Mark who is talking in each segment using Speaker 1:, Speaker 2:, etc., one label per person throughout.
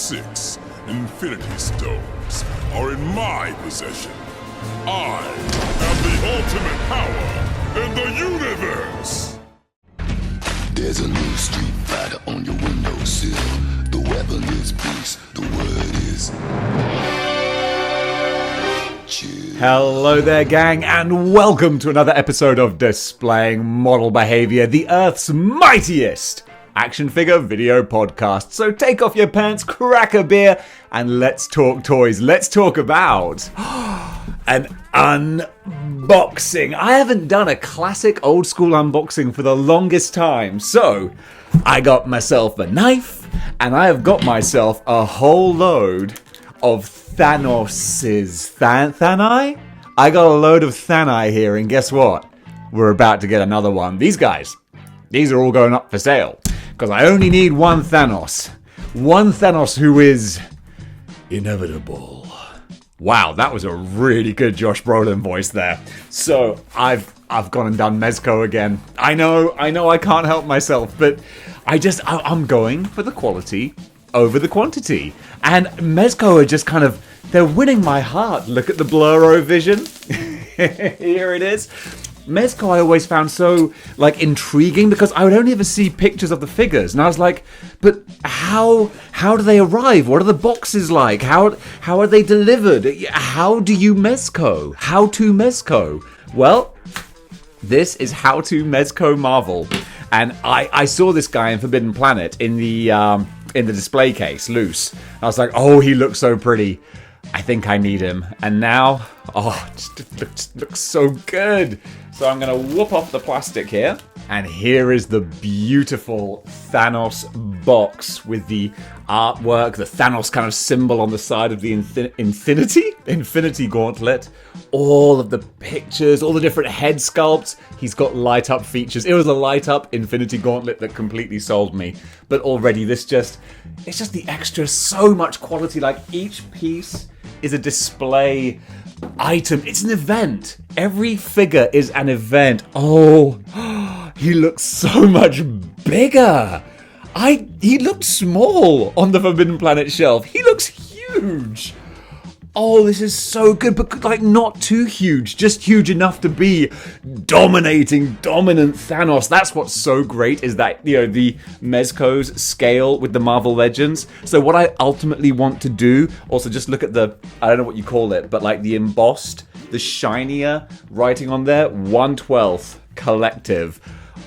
Speaker 1: 6 Infinity Stones are in my possession. I have the ultimate power in the universe!
Speaker 2: There's a new Street Fighter on your windowsill. The weapon is peace, the word is chill.
Speaker 3: Hello there, gang, and welcome to another episode of Displaying Model Behaviour, the Earth's mightiest action figure video podcast. So take off your pants, crack a beer, and let's talk toys. Let's talk about an unboxing. I haven't done a classic old school unboxing for the longest time, so I got myself a knife, and I have got myself a whole load of Thanos's Thani? I got a load of Thani here, and guess what? We're about to get another one. These guys, these are all going up for sale, because I only need one Thanos. One Thanos who is inevitable. Wow, that was a really good Josh Brolin voice there. So, I've gone and done Mezco again. I know I can't help myself, but I'm going for the quality over the quantity. And Mezco are just kind of, they're winning my heart. Look at the Bluro vision. Here it is. Mezco I always found so, intriguing because I would only ever see pictures of the figures. And I was like, but how do they arrive? What are the boxes like? How are they delivered? How do you Mezco? How to Mezco? Well, this is How to Mezco Marvel. And I saw this guy in Forbidden Planet in the display case, loose. I was like, oh, he looks so pretty. I think I need him. And now, it looks so good. So I'm going to whoop off the plastic here. And here is the beautiful Thanos box with the artwork, the Thanos kind of symbol on the side of the Infinity Gauntlet. All of the pictures, all the different head sculpts. He's got light up features. It was a light up Infinity Gauntlet that completely sold me. But already it's just the extra, so much quality. Like each piece is a display item. It's an event. Every figure is an event. Oh, he looks so much bigger. He looked small on the Forbidden Planet shelf. He looks huge. Oh, this is so good, but not too huge, just huge enough to be dominant Thanos. That's what's so great, is that, the Mezco's scale with the Marvel Legends. So what I ultimately want to do, also just look at the, I don't know what you call it, but the embossed, the shinier writing on there, 1/12 collective.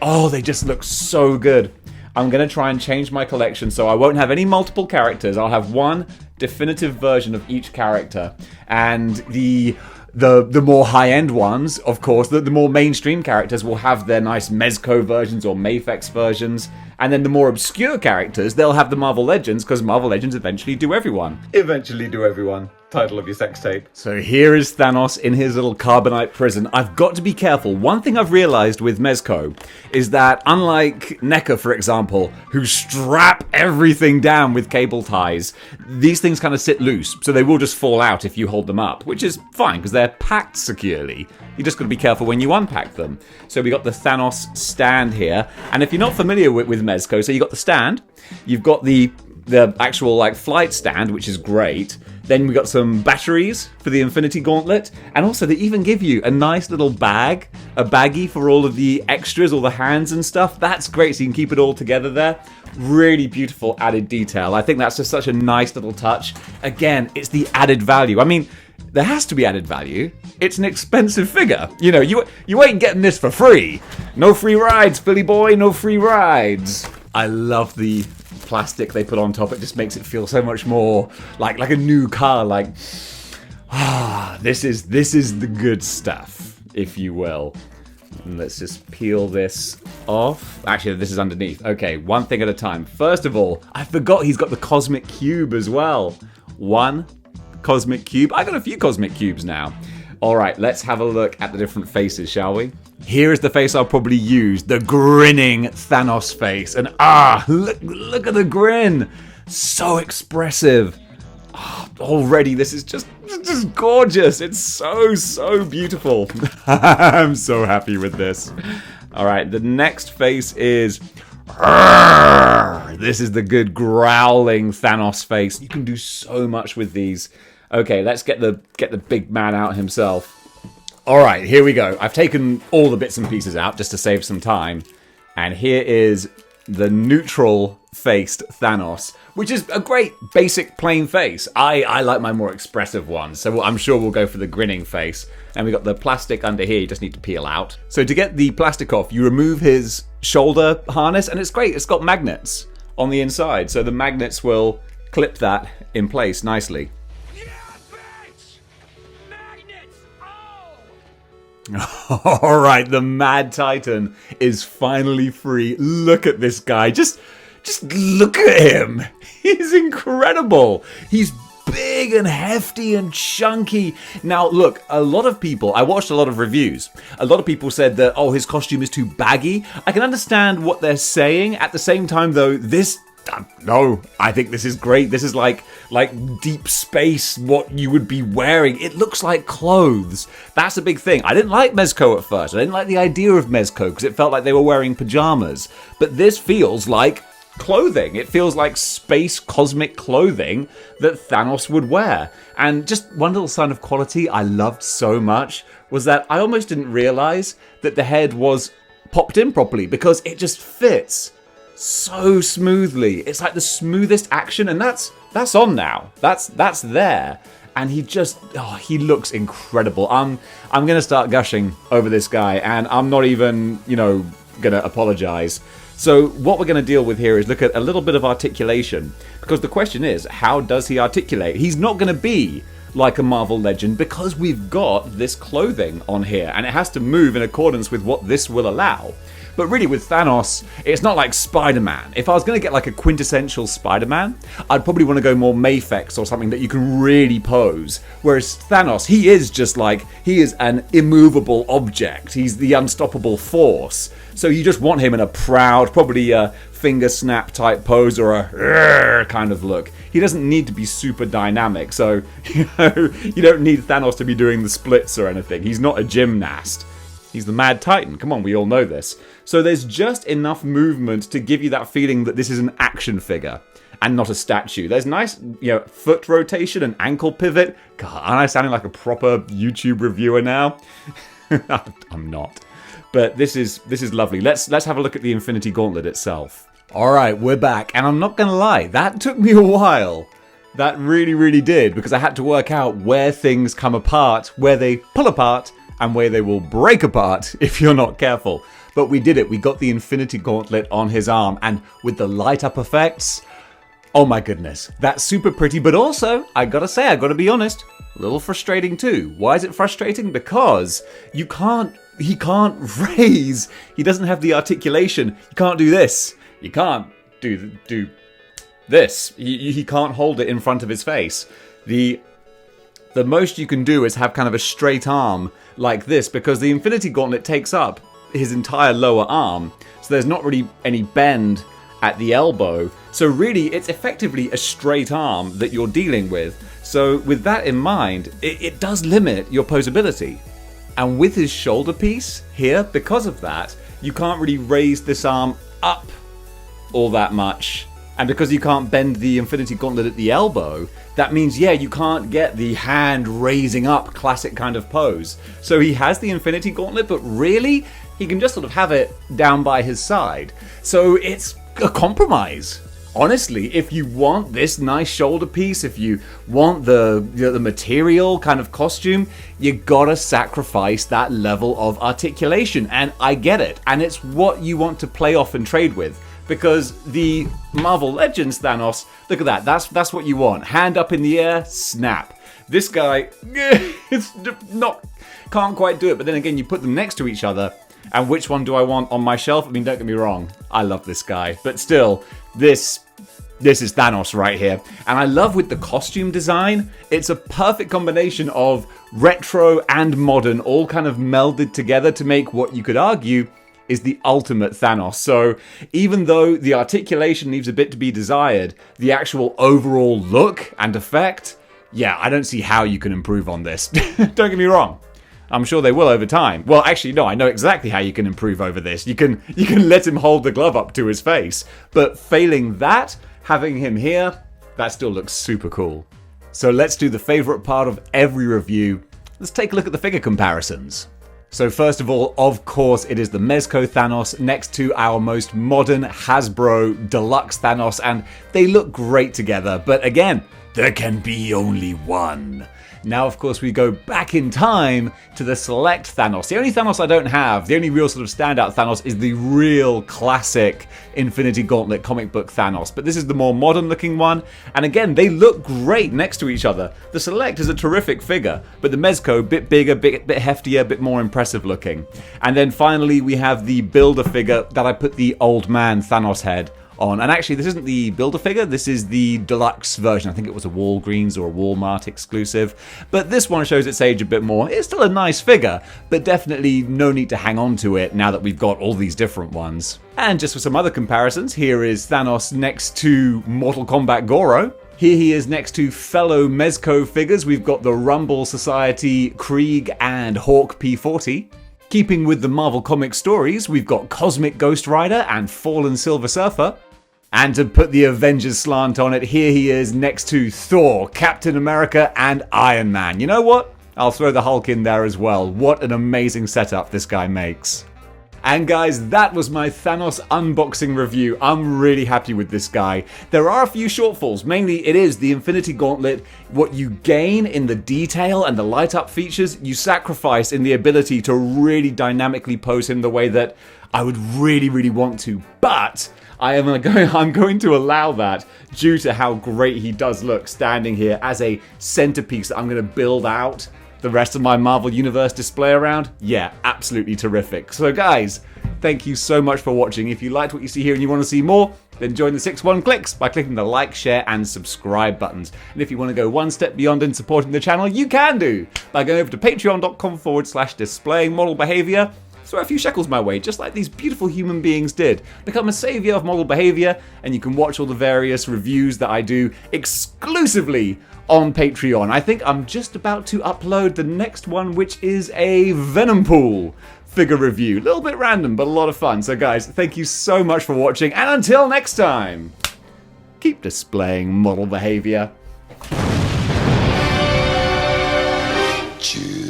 Speaker 3: Oh, they just look so good. I'm going to try and change my collection so I won't have any multiple characters. I'll have one definitive version of each character. And the more high-end ones, of course, the more mainstream characters will have their nice Mezco versions or Mafex versions. And then the more obscure characters, they'll have the Marvel Legends, because Marvel Legends eventually do everyone. Title of your sex tape. So here is Thanos in his little carbonite prison. I've got to be careful. One thing I've realized with Mezco is that, unlike NECA, for example, who strap everything down with cable ties, these things kind of sit loose, so they will just fall out if you hold them up, which is fine because they're packed securely. You just got to be careful when you unpack them. So we got the Thanos stand here, and if you're not familiar with Mezco, so you got the stand, you've got the actual flight stand, which is great. Then we got some batteries for the Infinity Gauntlet, and also they even give you a nice little bag, a baggie for all of the extras, all the hands and stuff. That's great, so you can keep it all together there. Really beautiful added detail. I think that's just such a nice little touch. Again, it's the added value. I mean, there has to be added value. It's an expensive figure. You ain't getting this for free. No free rides, Philly boy, no free rides. I love the plastic they put on top. It just makes it feel so much more like a new car. This is the good stuff, if you will. And let's just peel this off. Actually, this is underneath. Okay, one thing at a time. First of all, I forgot he's got the Cosmic Cube as well. One Cosmic Cube. I got a few Cosmic Cubes now. All right, let's have a look at the different faces, shall we? Here is the face I'll probably use, the grinning Thanos face. And look at the grin. So expressive. Already, this is just gorgeous. It's so beautiful. I'm so happy with this. All right, the next face is... This is the good growling Thanos face. You can do so much with these. Okay, let's get the big man out himself. All right, here we go. I've taken all the bits and pieces out just to save some time. And here is the neutral-faced Thanos, which is a great basic plain face. I like my more expressive ones, so I'm sure we'll go for the grinning face. And we got the plastic under here, you just need to peel out. So to get the plastic off, you remove his shoulder harness, and it's great. It's got magnets on the inside, so the magnets will clip that in place nicely. All right, the Mad Titan is finally free. Look at this guy. Just look at him. He's incredible. He's big and hefty and chunky. Now, look, a lot of people, I watched a lot of reviews. A lot of people said that, oh, his costume is too baggy. I can understand what they're saying. At the same time, though, no, I think this is great. This is like deep space, what you would be wearing. It looks like clothes. That's a big thing. I didn't like Mezco at first. I didn't like the idea of Mezco because it felt like they were wearing pajamas. But this feels like clothing. It feels like space cosmic clothing that Thanos would wear. And just one little sign of quality I loved so much was that I almost didn't realize that the head was popped in properly because it just fits so smoothly. It's like the smoothest action, and that's on now. That's there. And he looks incredible. I'm gonna start gushing over this guy, and I'm not even, gonna apologize. So what we're gonna deal with here is look at a little bit of articulation, because the question is, how does he articulate? He's not gonna be like a Marvel legend because we've got this clothing on here, and it has to move in accordance with what this will allow. But really, with Thanos, it's not like Spider-Man. If I was going to get like a quintessential Spider-Man, I'd probably want to go more Mafex or something that you can really pose. Whereas Thanos, he is an immovable object. He's the unstoppable force. So you just want him in a proud, probably a finger snap type pose or a kind of look. He doesn't need to be super dynamic. So, you don't need Thanos to be doing the splits or anything. He's not a gymnast. He's the Mad Titan. Come on, we all know this. So there's just enough movement to give you that feeling that this is an action figure and not a statue. There's nice, foot rotation and ankle pivot. God, am I sounding like a proper YouTube reviewer now? I'm not. But this is lovely. Let's have a look at the Infinity Gauntlet itself. All right, we're back, and I'm not gonna lie, that took me a while. That really, really did, because I had to work out where things come apart, where they pull apart, and where they will break apart if you're not careful. But we did it. We got the Infinity Gauntlet on his arm, and with the light up effects, oh my goodness, that's super pretty. But also, I gotta be honest, a little frustrating too. Why is it frustrating? Because he can't raise. He doesn't have the articulation. You can't do this. You can't do this. He can't hold it in front of his face. The most you can do is have kind of a straight arm like this, because the Infinity Gauntlet takes up his entire lower arm, so there's not really any bend at the elbow. So really, it's effectively a straight arm that you're dealing with. So with that in mind, it does limit your posability. And with his shoulder piece here, because of that, you can't really raise this arm up all that much. And because you can't bend the Infinity Gauntlet at the elbow, that means, you can't get the hand raising up classic kind of pose. So he has the Infinity Gauntlet, but really, he can just sort of have it down by his side. So it's a compromise. Honestly, if you want this nice shoulder piece, if you want the material kind of costume, you gotta sacrifice that level of articulation. And I get it. And it's what you want to play off and trade with. Because the Marvel Legends Thanos, look at that, that's what you want. Hand up in the air, snap. This guy, can't quite do it, but then again, you put them next to each other, and which one do I want on my shelf? I mean, don't get me wrong, I love this guy, but still, this is Thanos right here. And I love with the costume design, it's a perfect combination of retro and modern, all kind of melded together to make what you could argue is the ultimate Thanos. So even though the articulation leaves a bit to be desired, the actual overall look and effect, I don't see how you can improve on this. Don't get me wrong. I'm sure they will over time. Well, actually, no, I know exactly how you can improve over this. You can let him hold the glove up to his face. But failing that, having him here, that still looks super cool. So let's do the favorite part of every review. Let's take a look at the figure comparisons. So first of all, of course, it is the Mezco Thanos next to our most modern Hasbro Deluxe Thanos, and they look great together. But again, there can be only one. Now, of course, we go back in time to the Select Thanos. The only Thanos I don't have, the only real sort of standout Thanos is the real classic Infinity Gauntlet comic book Thanos. But this is the more modern looking one. And again, they look great next to each other. The Select is a terrific figure, but the Mezco, a bit bigger, bit heftier, a bit more impressive looking. And then finally, we have the Builder figure that I put the old man Thanos head on. And actually, this isn't the Builder figure, this is the deluxe version. I think it was a Walgreens or a Walmart exclusive. But this one shows its age a bit more. It's still a nice figure, but definitely no need to hang on to it now that we've got all these different ones. And just for some other comparisons, here is Thanos next to Mortal Kombat Goro. Here he is next to fellow Mezco figures. We've got the Rumble Society, Krieg, and Hawk P40. Keeping with the Marvel Comics stories, we've got Cosmic Ghost Rider and Fallen Silver Surfer. And to put the Avengers slant on it, here he is next to Thor, Captain America, and Iron Man. You know what? I'll throw the Hulk in there as well. What an amazing setup this guy makes. And guys, that was my Thanos unboxing review. I'm really happy with this guy. There are a few shortfalls. Mainly, it is the Infinity Gauntlet. What you gain in the detail and the light up features, you sacrifice in the ability to really dynamically pose him the way that I would really want to. But I'm going to allow that due to how great he does look standing here as a centerpiece that I'm going to build out the rest of my Marvel Universe display around. Yeah, absolutely terrific. So guys, thank you so much for watching. If you liked what you see here and you want to see more, then join the 6-1 Clicks by clicking the like, share, and subscribe buttons. And if you want to go one step beyond in supporting the channel, you can do by going over to patreon.com/displaying model behavior. Throw a few shekels my way, just like these beautiful human beings did. Become a savior of model behavior, and you can watch all the various reviews that I do exclusively on Patreon. I think I'm just about to upload the next one, which is a Venompool figure review. A little bit random, but a lot of fun. So guys, thank you so much for watching, and until next time, keep displaying model behavior.
Speaker 2: Cheers.